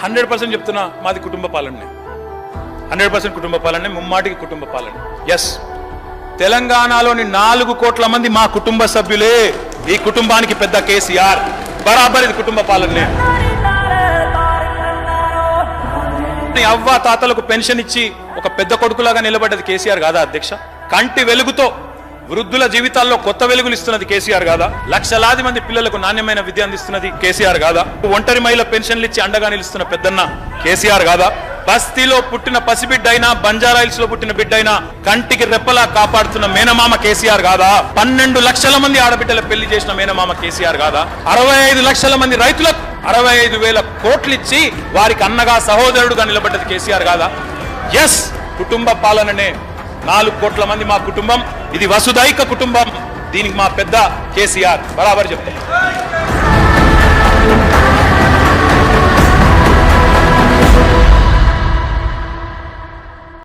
100% చెప్తున్నా, మాది కుటుంబ పాలనే, 100% కుటుంబ పాలనే, ముమ్మాటికి కుటుంబ పాలన. ఎస్, తెలంగాణలోని 4 కోట్ల మంది మా కుటుంబ సభ్యులే. ఈ కుటుంబానికి పెద్ద కేసీఆర్, బరాబర్ ఇది కుటుంబ పాలనే. అవ్వ తాతలకు పెన్షన్ ఇచ్చి ఒక పెద్ద కొడుకులాగా నిలబడ్డది కేసీఆర్ కాదా అధ్యక్ష? కంటి వెలుగుతో వృద్ధుల జీవితాల్లో కొత్త వెలుగులు ఇస్తున్నది కేసీఆర్ కాదా? లక్షలాది మంది పిల్లలకు నాణ్యమైన విద్య అందిస్తున్నది కేసీఆర్ కాదా? ఒంటరి మహిళ పెన్షన్లు ఇచ్చి అండగా నిలుస్తున్న పెద్దన్న కేసీఆర్ కాదా? బస్తీలో పుట్టిన పసిబిడ్డ అయినా, బంజారాయిల్స్ లో పుట్టిన బిడ్డ అయినా కంటికి రెప్పలా కాపాడుతున్న మేనమామ కేసీఆర్ కాదా? 12 లక్షల మంది ఆడబిడ్డల పెళ్లి చేసిన మేనమామ కేసీఆర్ కాదా? 65 లక్షల మంది రైతులకు 65,000 కోట్లు ఇచ్చి వారికి అన్నగా సహోదరుడుగా నిలబడ్డది కేసీఆర్ కాదా? ఎస్, కుటుంబ పాలననే. 4 కోట్ల మంది మా కుటుంబం, ఇది వసుదైక కుటుంబం. దీనికి మా పెద్ద కేసీఆర్, బరాబర్ చెప్తాం.